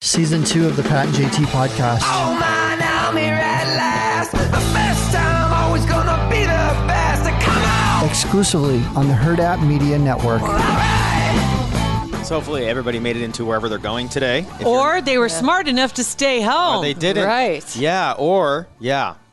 Season 2 of the Pat and JT podcast. Oh man, I'm here at last. The best time, always gonna be the best. Come on! Exclusively on the Herd App Media Network. All right. So hopefully everybody made it into wherever they're going today. Or they were smart enough to stay home. Or they didn't. Right. Yeah,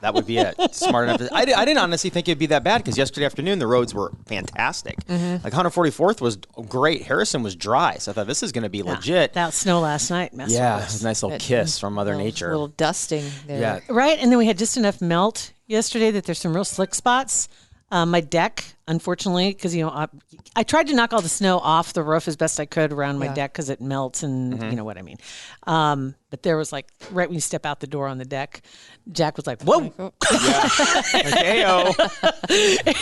that would be it. Smart enough. I didn't honestly think it'd be that bad because yesterday afternoon the roads were fantastic. Mm-hmm. Like 144th was great. Harrison was dry, so I thought this is going to be legit. That snow last night messed Yeah, with it was us. a nice little kiss from Mother Nature. A little dusting there. Yeah. Right, and then we had just enough melt yesterday that there's some real slick spots. My deck, unfortunately, because I tried to knock all the snow off the roof as best I could around my deck because it melts and you know what I mean. But there was like right when you step out the door on the deck, Jack was like, "Whoa!"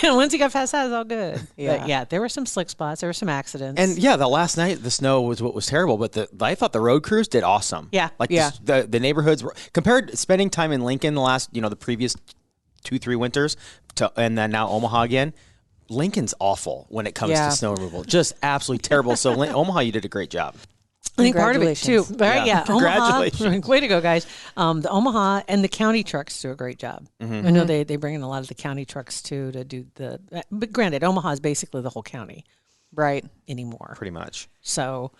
And once he got past that, it was all good. Yeah. But yeah, there were some slick spots. There were some accidents. And yeah, the last night the snow was what was terrible, but I thought the road crews did awesome. Yeah. like Yeah. the neighborhoods were compared spending time in Lincoln the previous 2-3 winters and then now Omaha again. Lincoln's awful when it comes to snow removal, just absolutely terrible. So Omaha, you did a great job. I think part of it too, Congratulations. right? Yeah, Congratulations. Omaha, way to go, guys! The Omaha and the county trucks do a great job. I know they bring in a lot of the county trucks too to do the. But granted, Omaha is basically the whole county Right. anymore. Pretty much. So,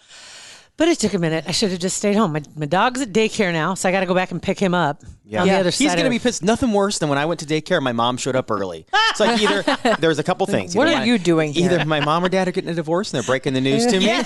but it took a minute. I should have just stayed home. My dog's at daycare now, so I got to go back and pick him up. Yeah, on the other he's side. going to be pissed. Nothing worse than when I went to daycare, my mom showed up early. It's like either there was a couple things. What Either are you doing here? Either my mom or dad are getting a divorce and they're breaking the news to me.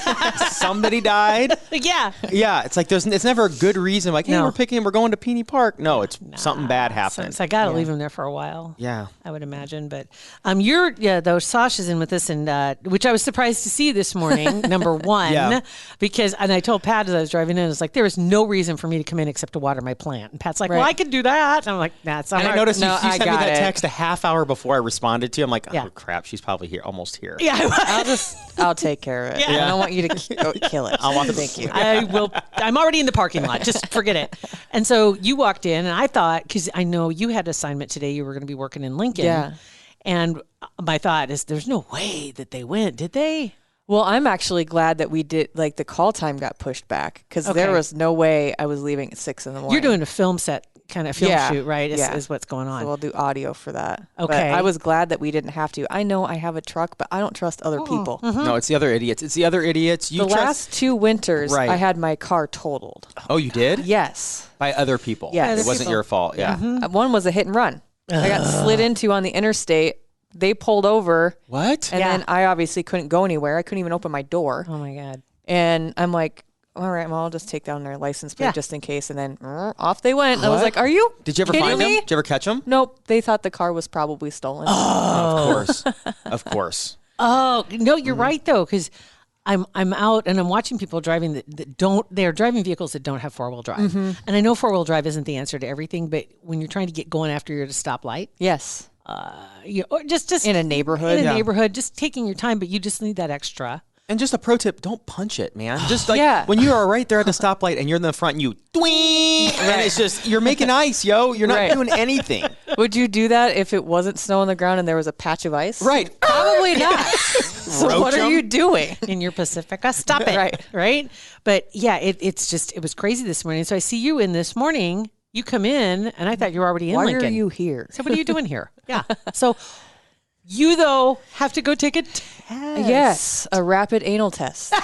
Somebody died. Yeah. Yeah, it's like it's never a good reason. Like, hey, No. we're going to Peony Park. No, it's something bad happened. So I got to leave him there for a while. Yeah. I would imagine, but though Sasha's in with us, and which I was surprised to see this morning. Number one, Yeah. because I told Pat as I was driving in, I was like, there was no reason for me to come in except to water my plant. And Pat's like, well, Right. I could do that. And I'm like, nah, it's not And I hard. noticed you No, I sent me got that it. text a half hour before I responded to you. I'm like, oh, Yeah. crap, she's probably here, almost here. Yeah, I'll take care of it. Yeah. I don't want you to kill it. Thank you. I will. I'm already in the parking lot. Just forget it. And so you walked in, and I thought, because I know you had assignment today, you were going to be working in Lincoln. Yeah. And my thought is, there's no way that they went, did they? Well, I'm actually glad that we did, like, the call time got pushed back because Okay. there was no way I was leaving at 6 in the morning. You're doing a film set kind of film shoot, right? Is what's going on. So we'll do audio for that. Okay. But I was glad that we didn't have to. I know I have a truck, but I don't trust other people. No, it's the other idiots. It's the other idiots. You The trust. last 2 winters, Right. I had my car totaled. Oh, you did? Yes. By other people. Yes. It Other wasn't people. your fault. Yeah. One was a hit and run. I got slid into on the interstate. They pulled over, What? and then I obviously couldn't go anywhere. I couldn't even open my door. Oh my God. And I'm like, all right, well, I'll just take down their license plate Yeah. just in case. And then off they went. I was like, are you Did you ever kidding find me? them? Did you ever catch them? Nope. They thought the car was probably stolen. Of course. Of course. Oh no, you're right though, because I'm out and I'm watching people driving they're driving vehicles that don't have 4-wheel drive. And I know 4-wheel drive isn't the answer to everything, but when you're trying to get going after you're at a stoplight, Yes. or just In a neighborhood. in a Yeah. neighborhood, just taking your time, but you just need that extra. And just a pro tip, don't punch it, man. Just like Yeah. when you are right there at the stoplight and you're in the front and you twing, and it's just, you're making ice, yo. You're not Right. doing anything. Would you do that if it wasn't snow on the ground and there was a patch of ice? Right. Probably not. So Roach what are 'em. you doing? In your Pacifica, stop it. Right. But yeah, it was crazy this morning. So I see you in this morning. You come in, and I thought you were already in Why Lincoln. are you here? So what are you doing here? Yeah. So you though have to go take a test. Yes, a rapid anal test.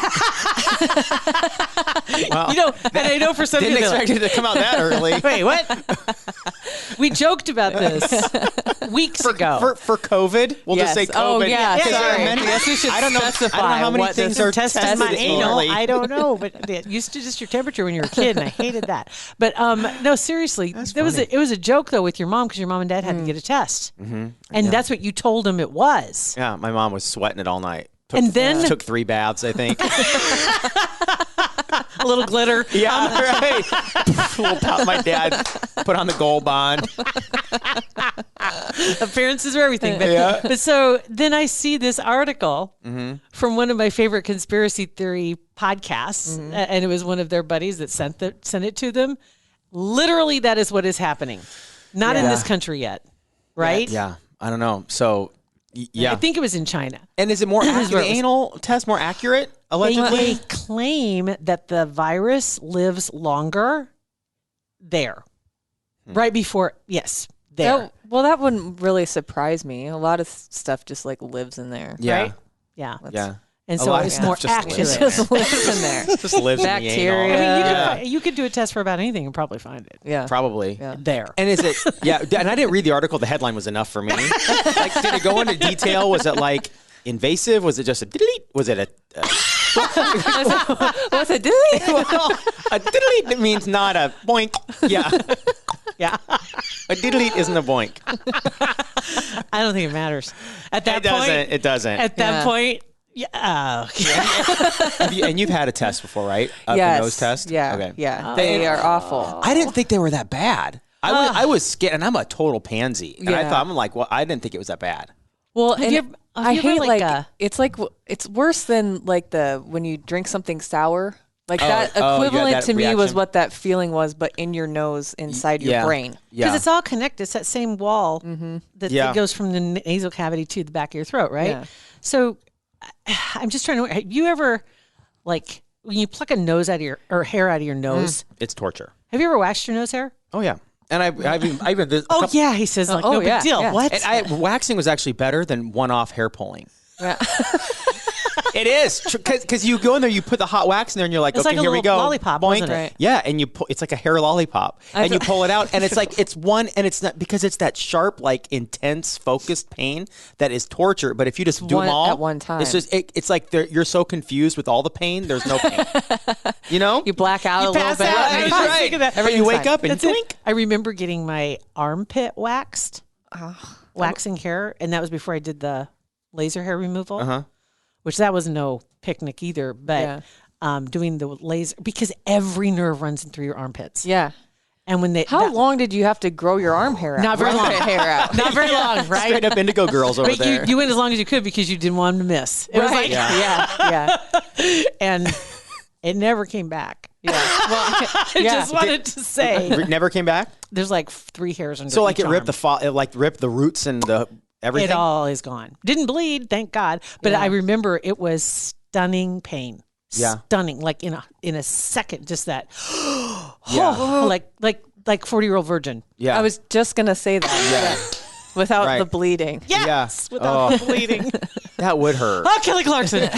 Well, And I know for some didn't people, expect it to come out that early. wait, what? We joked about this weeks ago. For COVID, we'll just say Yes. COVID. Oh, yeah, Because there are sorry. many- Yes, we should I don't know specify how many what things this are tested tested my anal. anally. I don't know, but it used to just your temperature when you were a kid, and I hated that. But no, seriously, it was a joke though with your mom because your mom and dad had to get a test, and that's what you told them it was. Yeah, my mom was sweating it all night. And then- took 3 baths, I think. A little glitter. Yeah, right. My dad put on the gold bond. Appearances are everything. But, Yeah. but so then I see this article from one of my favorite conspiracy theory podcasts, and it was one of their buddies that sent it to them. Literally, that is what is happening. Not in Yeah. this country yet, right? Yeah, I don't know. So, yeah. I think it was in China. And is it more accurate? where The it was- anal test more accurate? allegedly. They claim that the virus lives longer there. Right before, yes, there. Well, that wouldn't really surprise me. A lot of stuff just like lives in there. Yeah. Right? Yeah. Yeah. And A so lot of it's stuff more just accurate. lives It just lives in there. Just lives Bacteria. in the anal. I mean, Yeah. you could do a test for about anything and probably find it. Yeah. Probably. Yeah. There. And is it, and I didn't read the article. The headline was enough for me. Like, did it go into detail? Was it like invasive? Was it just a delete? Was it a What's it doing? well, a delete means not a boink. Yeah. Yeah. A delete isn't a boink. I don't think it matters. At that It point. doesn't. It doesn't. At that Yeah. point. Yeah. And you've had a test before, right? Yes. The nose test? Yeah. Okay. Yeah. They are awful. I didn't think they were that bad. I was scared, and I'm a total pansy. And I Yeah. thought, I'm like, well, I didn't think it was that bad. Well, Have and you ever- have I you ever, hate like, it's like it's worse than like when you drink something sour. Like that you had equivalent that to me was reaction? what that feeling was, but in your nose, inside your Yeah. brain. Yeah. Because it's all connected. It's that same wall that Yeah. goes from the nasal cavity to the back of your throat, right? Yeah. So I'm just trying to. Have you ever, like, when you pluck a nose out of your or hair out of your nose? It's torture. Have you ever waxed your nose hair? Oh, yeah. And I've even this, Oh yeah, he says like Oh, no yeah, big deal. yeah. What? And waxing was actually better than one-off hair pulling. Yeah. It is because you go in there, you put the hot wax in there, and you're like, It's okay, like a here we little go, lollipop, boink. wasn't it? Right. Yeah, and you pull. It's like a hair lollipop, and you pull it out, and it's like it's one, and it's not because it's that sharp, like intense, focused pain that is torture. But if you just do One- them all at one time. it's just it's like you're so confused with all the pain. There's no pain. You know, You black out a little pass bit. out. Right, I was right. thinking that. And you wake up and That's it. blink. I remember getting my armpit waxed, waxing hair, and that was before I did the laser hair removal. Uh-huh. Which that was no picnic either, but Yeah. doing the laser because every nerve runs in through your armpits. Yeah. And when they How long did you have to grow your arm hair out? Not very long. Armpit hair out. Not very long, right? Straight up Indigo girls over But there. you went as long as you could because you didn't want them to miss. It was like, yeah. and it never came back. Yeah. Well, I just wanted to say Never came back. there's like 3 hairs under So like each it ripped arm. it like ripped the roots and the everything. It all is gone. Didn't bleed, thank God. But I remember it was stunning pain. Yeah. Stunning. Like in a second, just that Yeah. like 40-year-old virgin. Yeah. I was just going to say that. Yeah. Without Right. the bleeding. Yes. Yeah. Without Oh. the bleeding. That would hurt. Oh, Kelly Clarkson.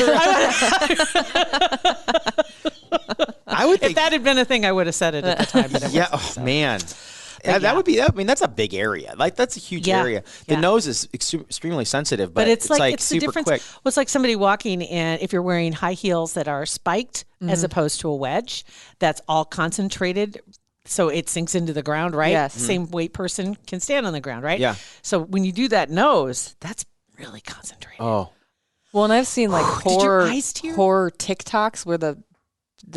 I would If think. that had been a thing, I would have said it at the time. But it Yeah. wasn't, Oh man. That yeah. would be. I mean, that's a big area. Like that's a huge Yeah. area. The Yeah. nose is extremely sensitive, but, But it's like it's the super difference. quick. Well, it's like somebody walking, and if you're wearing high heels that are spiked as opposed to a wedge, that's all concentrated, so it sinks into the ground, right? Yes. Same weight person can stand on the ground, right? Yeah. So when you do that nose, that's really concentrated. Oh. Well, and I've seen like Did your eyes tear? horror TikToks where the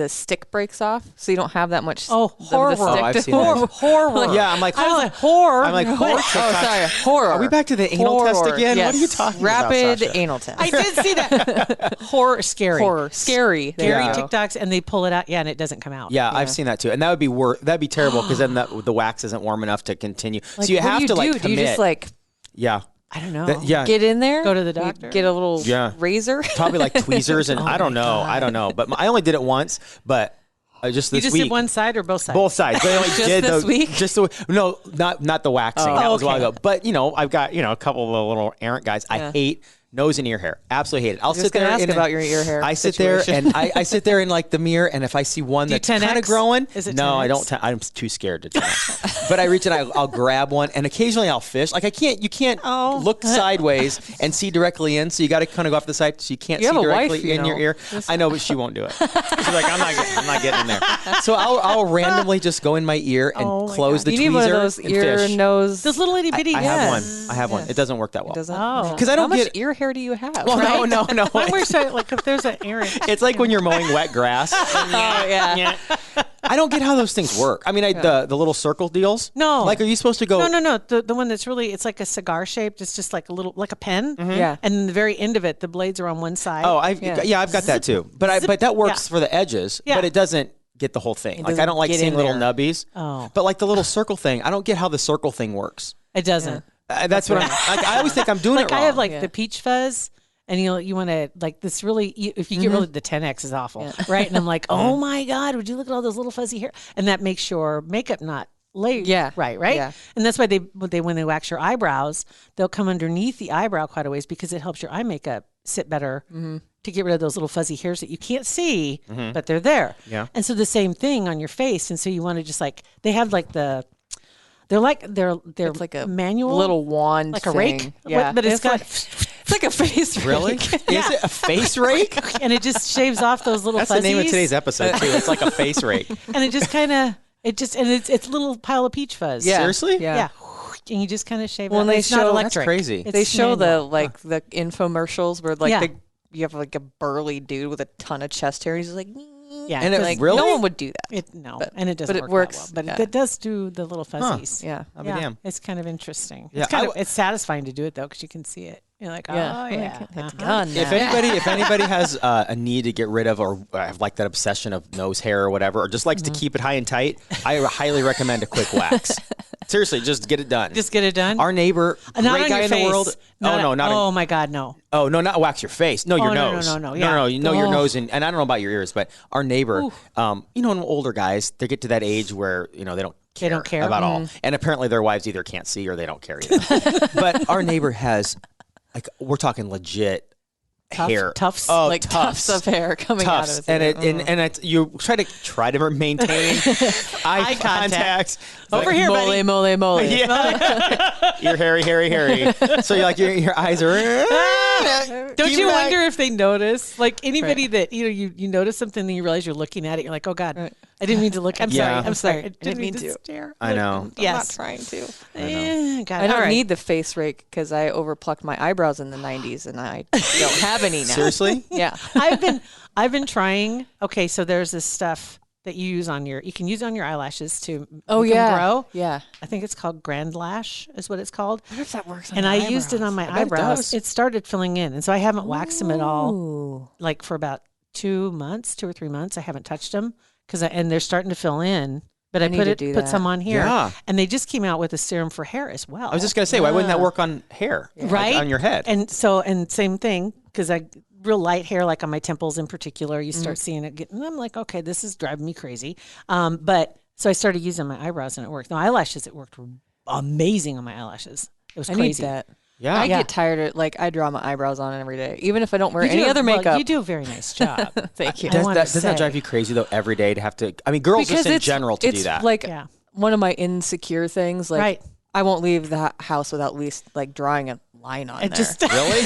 stick breaks off, so you don't have that much. Oh, horror. stick Oh, I've to- seen that. Horror. Yeah, I'm like, I was like, horror. I'm like, What? horror Oh, TikTok. sorry, horror. Are we back to the anal test Horror. again? Yes. What are you talking Rapid about, Sasha? anal test. I did see that. Horror, scary. Horror, scary. There Scary you go. TikToks, and they pull it out, and it doesn't come out. Yeah, I've seen that too, and that would be that'd be terrible because then the wax isn't warm enough to continue. Like, so you what have do to you like do? commit. Do you just like yeah, I don't know. yeah. get in there, Go to the You doctor? get a little Yeah. razor? Probably like tweezers, and I don't know. I don't know, but I only did it once, but just You this just week. did one side or both sides? Both sides. But I only Just did this week? Just no, not the waxing. That was a while okay. ago. But I've got a couple of little errant guys. I hate nose and ear hair. Absolutely hate it. I'll just sit there gonna ask and about your ear hair I sit situation. there and I sit there in like the mirror, and if I see one Do you that's kind of 10X? growing, Is it no, I 10X? don't. I'm too scared to 10X. But I reach and I'll grab one, and occasionally I'll fish. Like you can't look sideways and see directly in, so you got to kind of go off the side so you can't You see have a wife, directly you in your know. ear. I know, but she won't do it. She's like, I'm not getting in there. So I'll randomly just go in my ear and Oh my close God. the You need tweezer one of those and ear, fish. nose. Those little itty bitty. I have one. I have one. Yes. It doesn't work that well. Doesn't. Oh. 'Cause I don't How much get- ear hair do you have? Well, no. I'm wearing like if there's an errant. It's like when you're mowing wet grass. Oh yeah. I don't get how those things work. I mean, the little circle deals. No. Like, are you supposed to go? No. The one that's really it's like a cigar shaped. It's just like a little like a pen. Yeah. And then the very end of it, the blades are on one side. Oh, I've got that too. But that works Yeah. for the edges. Yeah. But it doesn't get the whole thing. Like I doesn't don't like get seeing in little there. nubbies. Oh. But like the little circle thing, I don't get how the circle thing works. It doesn't. That's what I'm. Like, I always think I'm doing Like it wrong. I have like Yeah. the peach fuzz, And you want to like this really, if you get really, the 10X is awful, right? And I'm like, oh my God, would you look at all those little fuzzy hair? And that makes your makeup not laid right? Yeah. And that's why when they wax your eyebrows, they'll come underneath the eyebrow quite a ways because it helps your eye makeup sit better to get rid of those little fuzzy hairs that you can't see, but they're there. Yeah. And so the same thing on your face. And so you want to just like, they have like they're it's like a manual little wand, like a thing. rake, Yeah, but it's got. It's like a face rake. Really? Is it a face rake? And it just shaves off those little That's fuzzies. the name of today's episode too. It's like a face rake. And it just kind of, it's a little pile of peach fuzz. Yeah. Seriously? Yeah. And you just kind of shave it Well, off. they It's not show- electric. That's crazy. It's They show manual. the infomercials where like Yeah. you have like a burly dude with a ton of chest hair. He's like, Yeah. And it like really? no one would do that. And it doesn't but it work works, that well. But yeah. it does do the little fuzzies. Yeah. I'll be damned. It's kind of interesting. Yeah, It's satisfying to do it though because you can see it. You're like, oh Yeah. yeah, It's gone. If now. anybody has a need to get rid of or have like that obsession of nose hair or whatever, or just likes to keep it high and tight, I highly recommend a quick wax. Seriously, just get it done. Just get it done. Our neighbor, Not great on guy your in face. the world. Not Oh my God, no. not wax your face. No, your Oh, no, nose. no, yeah. no. You know your Oh. nose, and I don't know about your ears, but our neighbor, older guys, they get to that age where they don't. They don't care. about all, and apparently their wives either can't see or they don't care either. But our neighbor has, like, we're talking legit hair, Tufts? oh, like tufts of hair coming out of tufts, his and hair. and it's, you try to maintain eye contact. Over Like, here, mole, buddy. mole, mole. Yeah. You're hairy. So you're like your eyes are. Don't Keep you it wonder if they notice? Like anybody that you notice something and you realize you're looking at it, you're like, oh God, I didn't mean to look. I'm Yeah. sorry. I'm sorry. I Didn't mean to. stare. I know. Yes. I'm not trying to. God. I don't All right. need the face rake because I overplucked my eyebrows in the 90s and I don't have any now. Seriously? Yeah. I've been trying. Okay, so there's this stuff that you can use on your eyelashes to make them grow. Yeah. I think it's called Grand Lash is what it's called. I wonder if that works on And my I used it on my bet it eyebrows. does. It started filling in. And so I haven't waxed them at all. Ooh. Like for about 2 or 3 months. I haven't touched them and they're starting to fill in. But I need put to do put that. some on here. Yeah. And they just came out with a serum for hair as well. I was just gonna say, why wouldn't that work on hair? Like, Right? on your head. And same thing, because I real light hair, like on my temples in particular, you start seeing it getting, and I'm like, okay, this is driving me crazy. But so I started using my eyebrows and it worked. No, eyelashes, it worked amazing on my eyelashes. It was I crazy. need that. Yeah. I Yeah. get tired of, like, I draw my eyebrows on every day, even if I don't wear You any do- other well, makeup. you do a very nice job. Thank you. I wanna Doesn't that say. drive you crazy though? Every day to have to. I mean, girls just in general to it's do that. like Yeah. one of my insecure things. Like, Right. I won't leave the house without at least like drawing a line on It there. just really?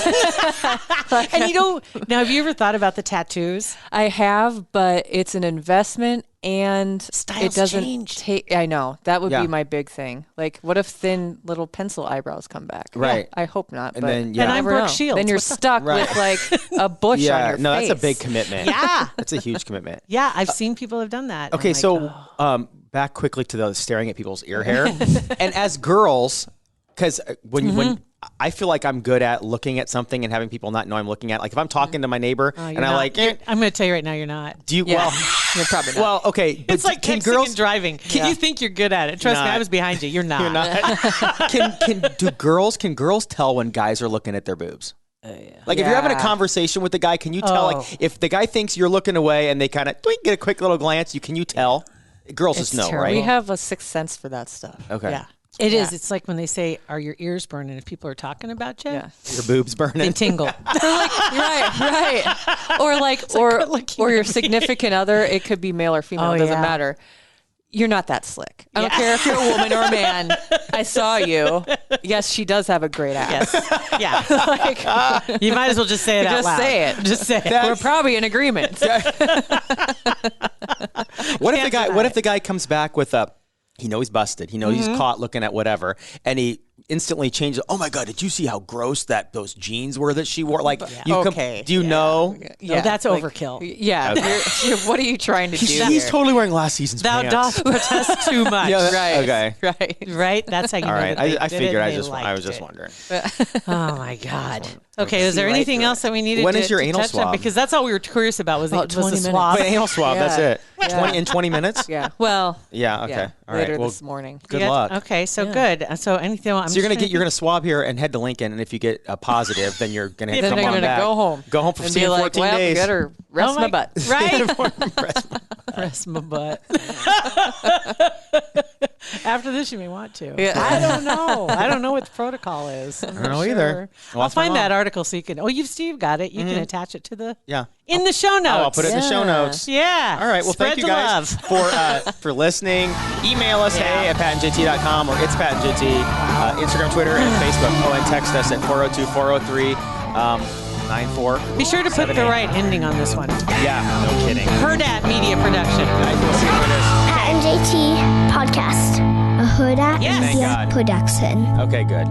and you don't. Now, have you ever thought about the tattoos? I have, but it's an investment and Styles it doesn't change. take. I know that would Yeah. be my big thing. Like, what if thin little pencil eyebrows come back? Right. I hope not. And but then, yeah. And I'm never Brooke know. Shields. Then you're What the- stuck Right. with like a bush on Yeah. your No, face. that's a big commitment. Yeah. That's a huge commitment. Yeah, I've seen people have done that. Okay, I'm like, so oh. back quickly to the staring at people's ear hair, and as girls, because when I feel like I'm good at looking at something and having people not know I'm looking at. Like if I'm talking to my neighbor and You're I not- like, I'm going to tell you right now, you're not. do you? Yeah. Well, You're probably not. well, okay. But It's like can texting girls and driving. You think you're good at it? Trust me, Not. I was behind you. You're not. You're not. Can girls tell when guys are looking at their boobs? Like if you're having a Yeah. conversation with the guy, can you tell? Oh. Like if the guy thinks you're looking away and they kind of get a quick little glance, can you tell? Girls just know, terrible. right? we have a sixth sense for that stuff. Okay. Yeah. It is. Yeah. It's like when they say, "Are your ears burning?" If people are talking about you, Yeah. Your boobs they burning. tingle. right. Or like, good looking or your at me. significant other. It could be male or female. Oh, It doesn't yeah. matter. You're not that slick. I don't Yeah. care if you're a woman or a man. I saw you. Yes, she does have a great ass. Yes. Yeah. Like, You might as well just say it out just loud. say it. Just say it. We're probably in agreement. What if Can't deny the guy comes back with a? He knows he's busted. He knows he's caught looking at whatever, and he instantly changes. Oh my God! Did you see how gross those jeans were that she wore? Like, Okay. do you know? No, that's overkill. Yeah. What are you trying to do? He's here? totally wearing last season's Thou pants. dost protest too much. Yeah, Right. Okay. Right. Right? That's how you All know right. that they I did figured. it, I they was liked just it. wondering. Oh my God. Okay, is there right anything through else that we needed When to, is your to anal touch on? swab? Because that's all we were curious about was, About was 20 the minutes. swab. Wait, anal swab. That's Yeah. it. 20 minutes. Yeah. Well. Yeah. Okay. Yeah. All right. Later Well, this morning. good Yeah, luck. Okay, so good. So anything? So you're gonna swab here and head to Lincoln, and if you get a positive, then you're gonna Then come they're on gonna back. go home. Go home for and 14 be like, well, days. better rest my butt. Right? Press my butt. After this, you may want to. Yeah. I don't know. I don't know what the protocol is. I don't know either. Well, I'll ask my find that mom. article so you can. Oh, Steve got it. You can attach it to the Yeah. in the show notes. Oh, I'll put it in the show Yeah. notes. Yeah. All right. Well, Spread thank you the guys love. for listening. Email us hey@patentjt.com or it's patentjt. Instagram, Twitter, and Facebook. Oh, and text us at 402-403-94. Be sure to put the right ending on this one. Yeah. No kidding. Herdat Media Production. Guys, we'll see you later. Pat and JT Podcast, a Huda Yes. Thank Media God. Production. Okay. Good.